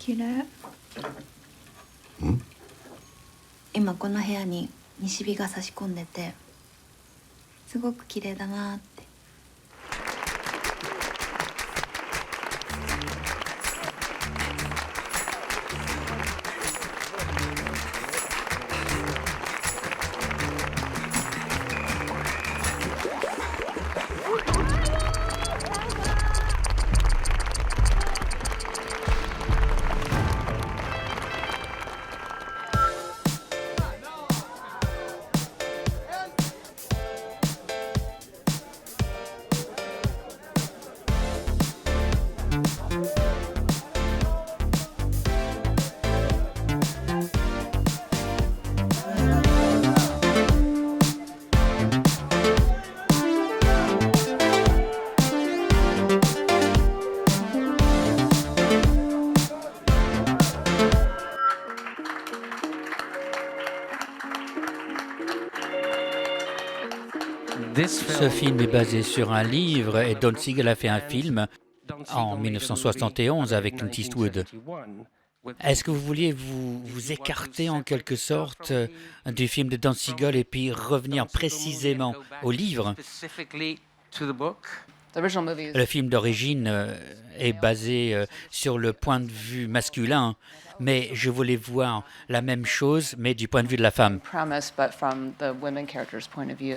綺麗。今この部屋に西日が差し込んでてすごく綺麗だなって。Ce film est basé sur un livre et Don Siegel a fait un film en 1971 avec Clint Eastwood. Est-ce que vous vouliez vous écarter en quelque sorte du film de Don Siegel et puis revenir précisément au livre? Le film d'origine est basé sur le point de vue masculin, mais je voulais voir la même chose, mais du point de vue de la femme. I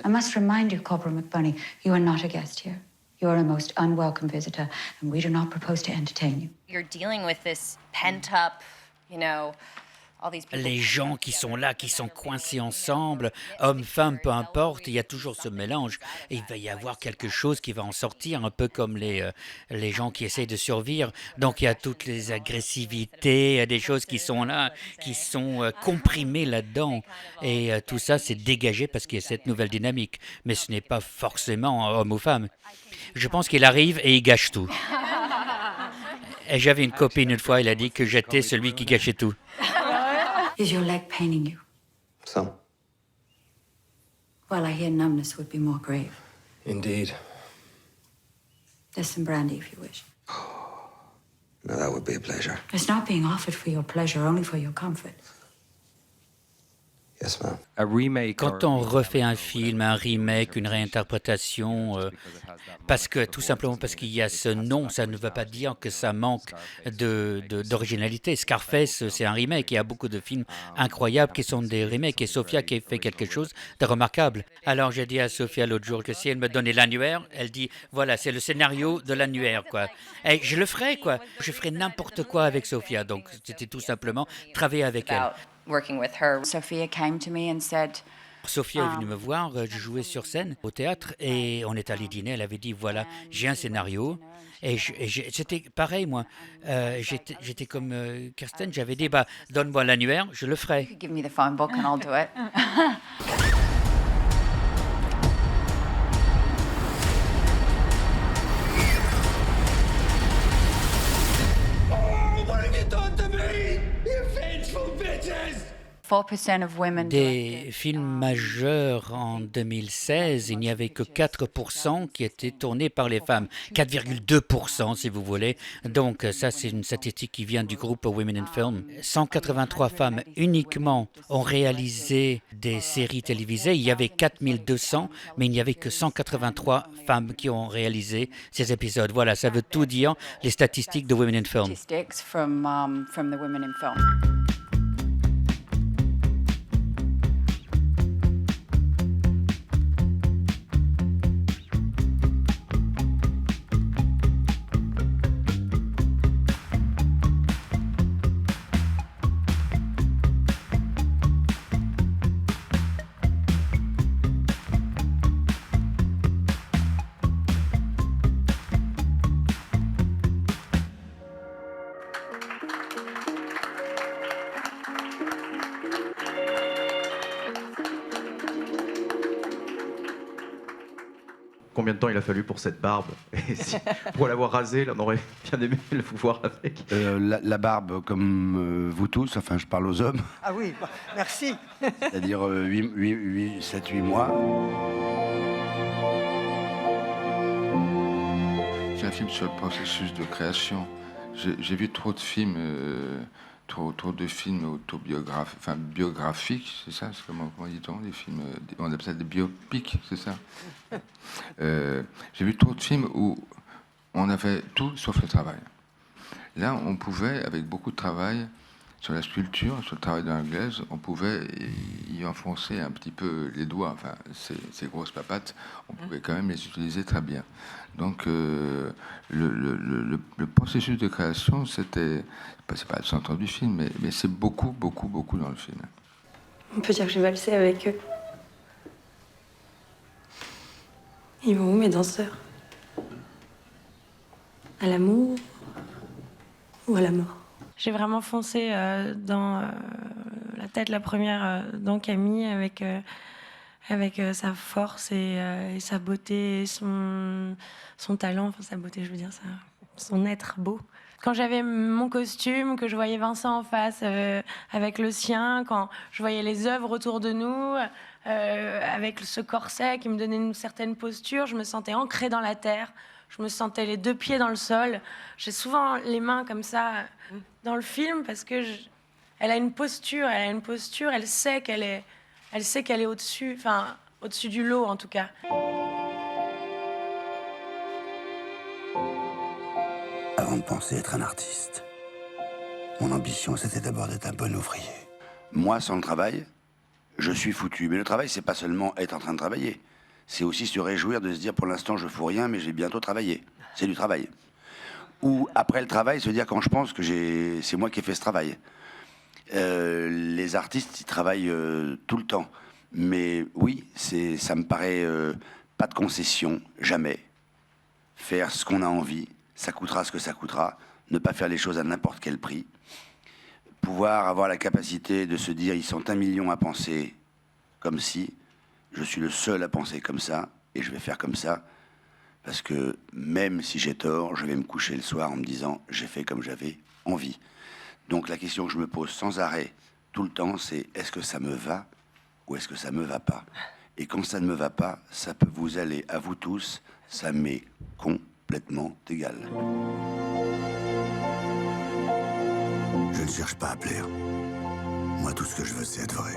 must remind you, Corporal McBurney, you are not a guest here. You are a most unwelcome visitor, and we do not propose to entertain you. You're dealing with this pent-up, all these people. Les gens qui sont là, qui sont coincés ensemble, hommes, femmes, peu importe, il y a toujours ce mélange. Et il va y avoir quelque chose qui va en sortir, un peu comme les gens qui essayent de survivre. Donc il y a toutes les agressivités, il y a des choses qui sont là, qui sont comprimées là-dedans. Et tout ça, c'est dégagé parce qu'il y a cette nouvelle dynamique. Mais ce n'est pas forcément homme ou femme. Je pense qu'il arrive et il gâche tout. Et j'avais une copine une fois, elle a dit que j'étais celui qui gâchait tout. Is your leg paining you? Some. Well, I hear numbness would be more grave. Indeed. There's some brandy if you wish. Now that would be a pleasure. It's not being offered for your pleasure, only for your comfort. Yes, ma'am. Quand on refait un film, un remake, une réinterprétation, tout simplement parce qu'il y a ce nom, ça ne veut pas dire que ça manque d'originalité. Scarface, c'est un remake. Il y a beaucoup de films incroyables qui sont des remakes. Et Sophia qui fait quelque chose de remarquable. Alors j'ai dit à Sophia l'autre jour que si elle me donnait l'annuaire, elle dit voilà, c'est le scénario de l'annuaire, quoi. Et je le ferais, quoi. Je ferais n'importe quoi avec Sophia. Donc c'était tout simplement travailler avec elle. Working with her. Sophia came to me and said, Sophia est venue me voir, je jouais sur scène au théâtre et on est allé dîner, elle avait dit voilà, j'ai un scénario et c'était pareil moi, j'étais comme Kirsten, j'avais dit bah donne-moi l'annuaire, je le ferai. give me the phone book and I'll do it. Des films majeurs en 2016, il n'y avait que 4% qui étaient tournés par les femmes. 4,2% si vous voulez. Donc ça c'est une statistique qui vient du groupe Women in Film. 183 femmes uniquement ont réalisé des séries télévisées. Il y avait 4200, mais il n'y avait que 183 femmes qui ont réalisé ces épisodes. Voilà, ça veut tout dire, les statistiques de Women in Film. Statistics from the Women in Film. Combien de temps il a fallu pour cette barbe? Et pour l'avoir rasée, on aurait bien aimé le voir avec. La barbe, comme vous tous, enfin je parle aux hommes. Ah oui, merci. C'est-à-dire 7-8 mois. C'est un film sur le processus de création J'ai vu trop de films, trop de films autobiographiques, enfin biographiques, c'est ça, c'est comment dit-on, des films, on appelle ça des biopics, c'est ça. J'ai vu trop de films où on avait tout sauf le travail. Là, on pouvait, avec beaucoup de travail, sur la sculpture, sur le travail de l'anglaise, on pouvait y enfoncer un petit peu les doigts, enfin, ces grosses papates, on pouvait quand même les utiliser très bien. Donc, le processus de création, c'est pas le centre du film, mais c'est beaucoup, beaucoup, beaucoup dans le film. On peut dire que j'ai valsé avec eux. Ils vont où, mes danseurs? À l'amour ou à la mort? J'ai vraiment foncé dans la tête la première dans Camille avec sa force et sa beauté, et son talent, enfin sa beauté, je veux dire, son être beau. Quand j'avais mon costume, que je voyais Vincent en face avec le sien, quand je voyais les œuvres autour de nous, avec ce corset qui me donnait une certaine posture, je me sentais ancrée dans la terre. Je me sentais les 2 pieds dans le sol. J'ai souvent les mains comme ça dans le film parce que elle a une posture, elle sait qu'elle est au-dessus, enfin au-dessus du lot en tout cas. Avant de penser être un artiste, mon ambition c'était d'abord d'être un bon ouvrier. Moi, sans le travail, je suis foutu. Mais le travail, c'est pas seulement être en train de travailler. C'est aussi se réjouir de se dire pour l'instant je fous rien mais j'ai bientôt travaillé. C'est du travail. Ou après le travail se dire quand je pense que c'est moi qui ai fait ce travail. Les artistes ils travaillent tout le temps. Mais oui, ça me paraît pas de concession, jamais. Faire ce qu'on a envie, ça coûtera ce que ça coûtera. Ne pas faire les choses à n'importe quel prix. Pouvoir avoir la capacité de se dire ils sont 1 million à penser comme si. Je suis le seul à penser comme ça, et je vais faire comme ça, parce que même si j'ai tort, je vais me coucher le soir en me disant « j'ai fait comme j'avais envie ». Donc la question que je me pose sans arrêt, tout le temps, c'est « est-ce que ça me va ou est-ce que ça me va pas ?» Et quand ça ne me va pas, ça peut vous aller à vous tous, ça m'est complètement égal. Je ne cherche pas à plaire. Moi, tout ce que je veux, c'est être vrai.